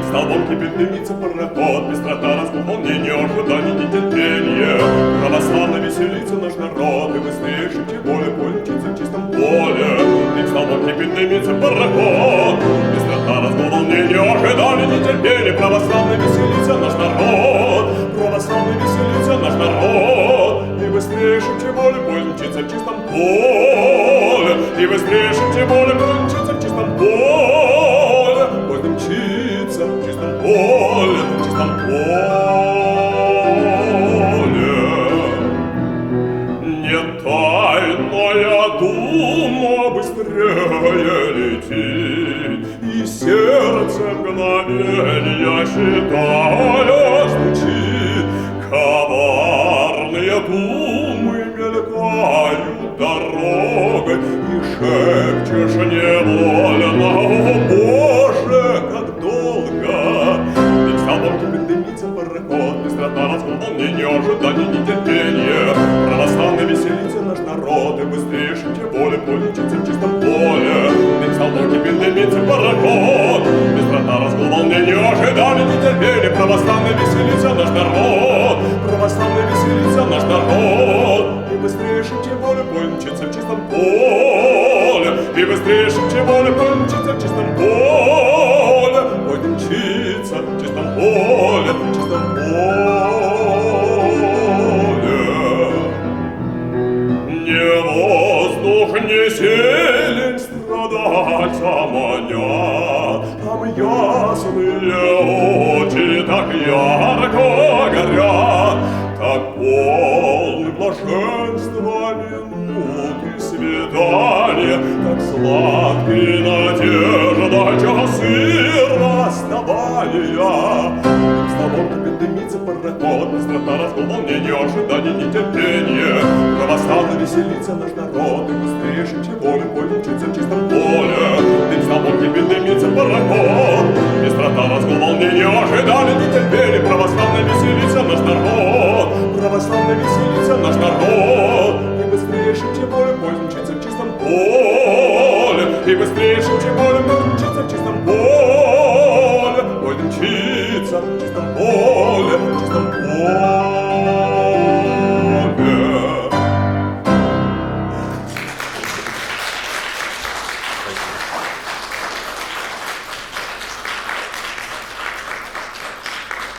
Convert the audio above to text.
столбом кипит, дымится пароход, быстрота, разгул, волнение, ожидание, нетерпение. Православно веселится наш народ, и быстрее шибче боли кончится в чистом поле. Дым столбом кипит, дымится пароход, быстрота, разгул, волнение, ожидание, нетерпение. Православно веселится наш народ, православно веселится наш народ, и быстрее шибче боли кончится в чистом поле, и быстрее шибче боли кончится в чистом поле. Поезд мчится в чистом поле, в чистом поле. Не тайная дума быстрее летит, и сердце мгновенья считая стучит. Коварные думы мелькают дорогой, и шепчешь невольно: о Боже, как долго! Дым столбом кипит, дымится пароход, быстрота, разгул, волнение, ожидание, нетерпение. Православно веселится наш народ, и быстрее шибче боли полечится в чистом поле. Дым столбом кипит, дымится пароход, быстрота, разгул, волнение, ожидание, нетерпение. Православно веселится наш народ, православно веселится наш народ, и быстрее шибче боли кончится в чистом поле, и быстрее шибче боли кончится в чистом поле. Поезд мчится в чистом поле, в чистом поле. Не воздух, не зелень страдальца манят, там ясные очи так ярко горят, так полны блаженства минуты свидания, так сладкие надежда часы расставания. Столбом кипит, дымится пароход, быстрота, разгул, волнение, ожидание, нетерпение. Православно веселится наш народ, и быстрее шибче боли кончится в чистом поле. Дым столбом кипит, дымится пароход, быстрота, разгул, волнение, ожидание, нетерпение. Православно веселится наш народ, православно веселится наш народ, и быстрее шибче боли кончится в чистом поле, и быстрее шибче боли